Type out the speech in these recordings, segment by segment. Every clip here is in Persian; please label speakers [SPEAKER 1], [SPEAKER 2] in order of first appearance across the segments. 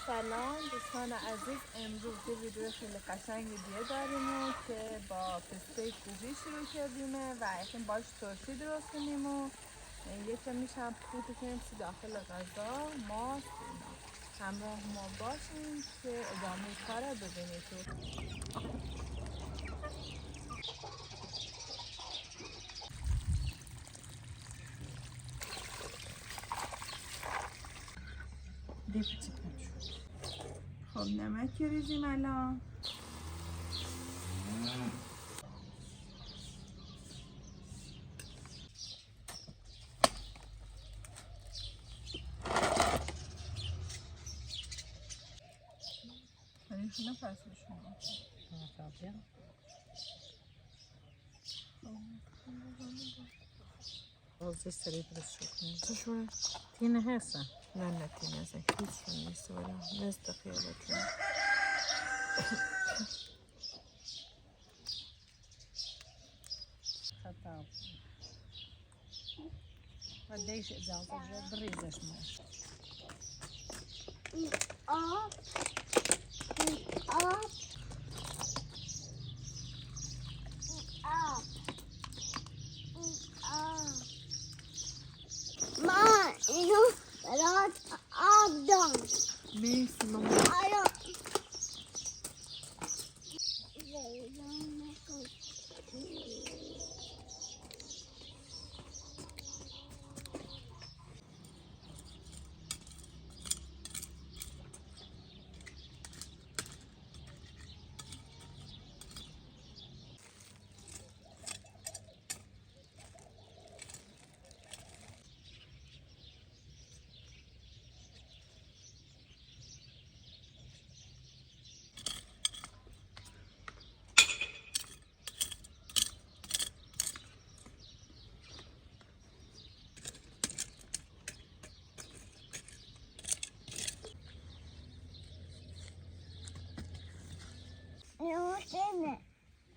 [SPEAKER 1] سلام دوستان عزیز، امروز یه ویدیو خیلی قشنگ دیگه داریم که با پسته کوهی شروع کردیمه و اصلا باش ترشی درست کنیم و یه کمیش هم پودر کنیم داخل غذا ماست اینا. همراه ما باشیم که ادامه کار رو ببینید. خب نمک ریزیم الان. خیلی نفس بشونم
[SPEAKER 2] Ağzı sarı biraz çok ne?
[SPEAKER 1] چه شونه؟
[SPEAKER 2] Tine hesa.
[SPEAKER 1] نه تینه ازن هیچ شون نیست ولی نزد خیالتون
[SPEAKER 2] Hatta. و دیش اجازه بریزش ماش.
[SPEAKER 3] آب ما اینو برات آب دام.
[SPEAKER 1] مرسی ماما.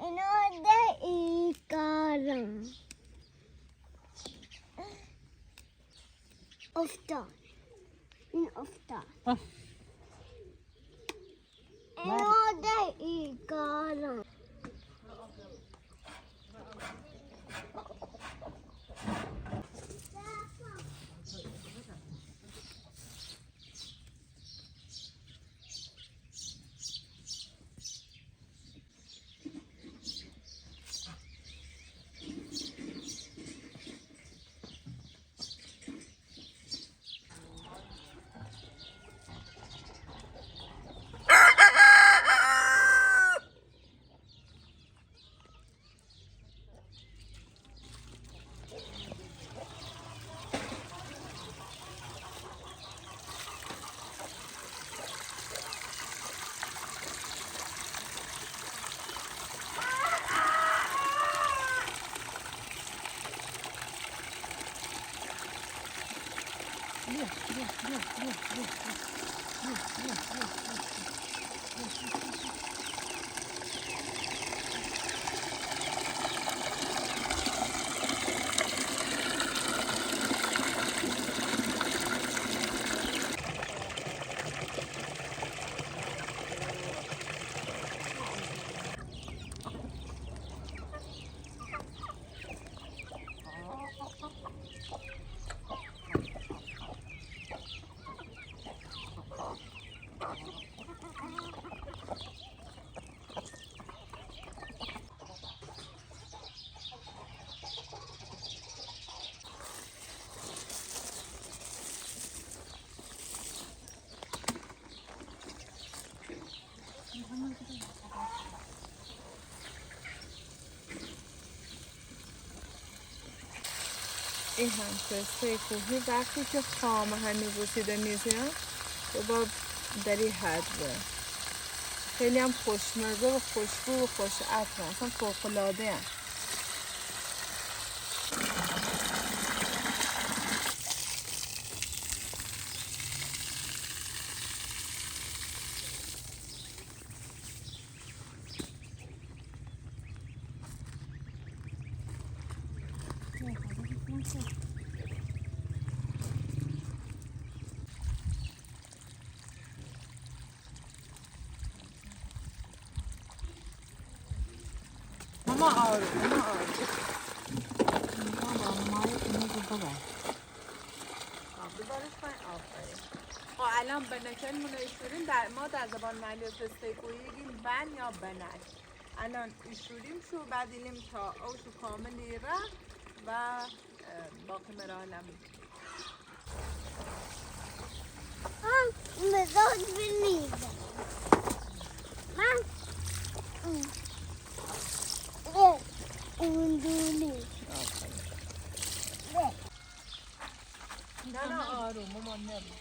[SPEAKER 3] اینو دهی کارم افتاد. این افتاد. اینو دهی کارم.
[SPEAKER 1] این هم پسته کوهی وقتی که خام هنوز رسیده میزیم و با دری حدوه خیلی هم خوشمزه و خوشبو و خوش عطر اصلا فوق‌العاده هم. اما آروم اما آروم. بذارش پایین. آفرین. خب الان بنکل ایشوریم ما در زبان محلی پستیکویی گیم بن یا بنک. الان ایشوریم شو بعد ایلیم تا اوشو کاملی رفت و باقی مراحلم
[SPEAKER 3] مزاج بنیزم من اون دونی
[SPEAKER 1] نه آروم مامان نبود.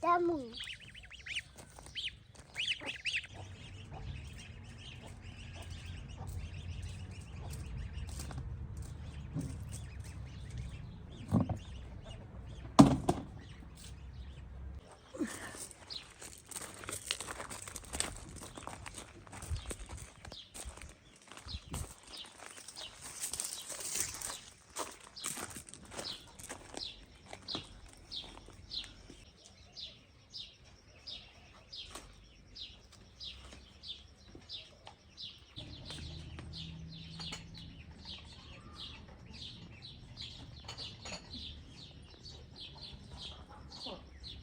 [SPEAKER 3] دمو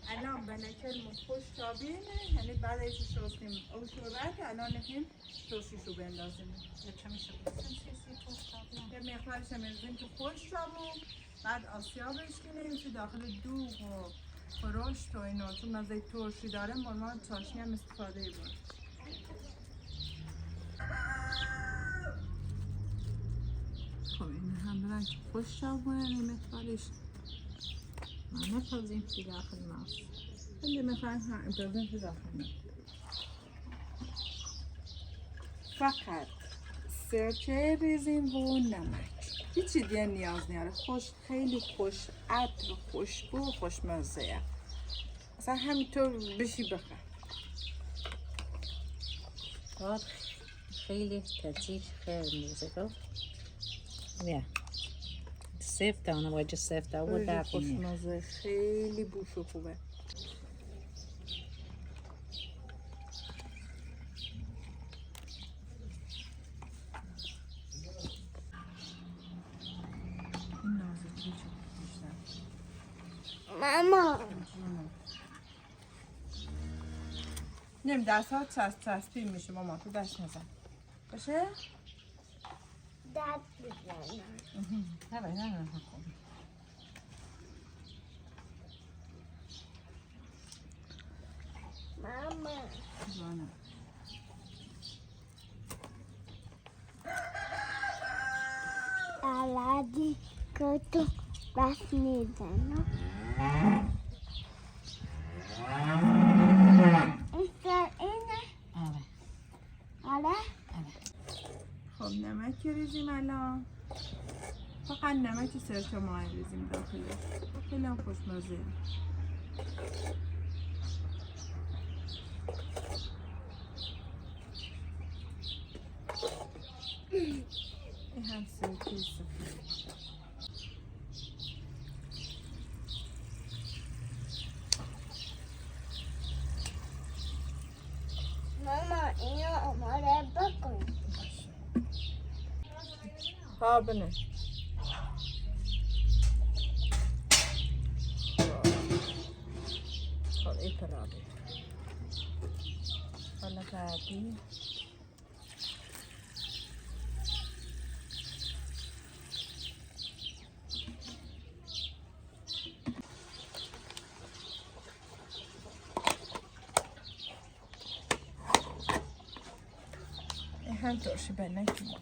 [SPEAKER 1] الان بنکلمون خوش تابینه، یعنی بعد از شستیم او شورت الان نکنیم شوشیشو بندازیم. یه مقدارش می‌ریزیم تو خوش تابون، بعد آسیابش کنیم که داخل دوغ و خورشت و اینا چون مزه ترشی داره مرمان چاشنی هم استفاده بود. خب این هم برن که خوش تابونه این مقدارش
[SPEAKER 2] ما نپرزیم که داخل ماست.
[SPEAKER 1] خیلی میخوایم امتازیم تو داخل ماست. فقط سرکه ریزیم و نمک. هیچی دیگه نیاز نیاره. خیلی خوش عطر، خوشبو و خوشمزه. اصلا همینطور بشی بخور.
[SPEAKER 2] بعد خیلی ترتیب خیلی موزیکا. بیا. سفته اونو باید سفته و در
[SPEAKER 1] خوشمزه خیلی بوش و خوبه.
[SPEAKER 3] ماما
[SPEAKER 1] نیم دست ها چسبی میشه ماما تو دست نزن باشه؟
[SPEAKER 3] دست بزنم
[SPEAKER 2] نه
[SPEAKER 3] ماما
[SPEAKER 1] جانم
[SPEAKER 3] علادی که تو دست میزنم اینه آره
[SPEAKER 1] خب نمک ریزیم الان فقط نمک سرکه ماه ریزیم داخلش خیلی هم خوشمزه این هم سرکه سفید
[SPEAKER 3] ماما اینو آماده بکن
[SPEAKER 1] ها بنه خب این پرابه حالا بعدی این هم ترشی بنک ما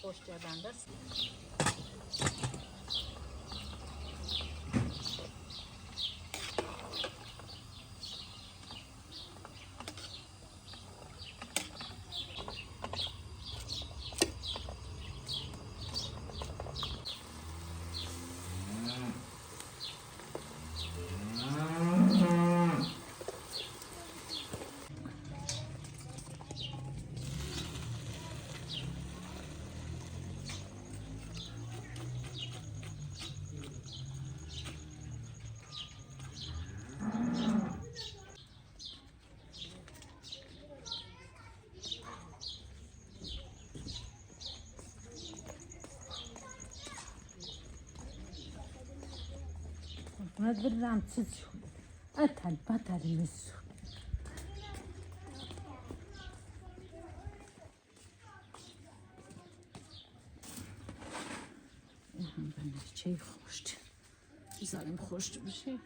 [SPEAKER 2] خوش کردن دست ما درام تسجو أتل بطل مسو هم بنا چه خوشت زارم خوشت بشه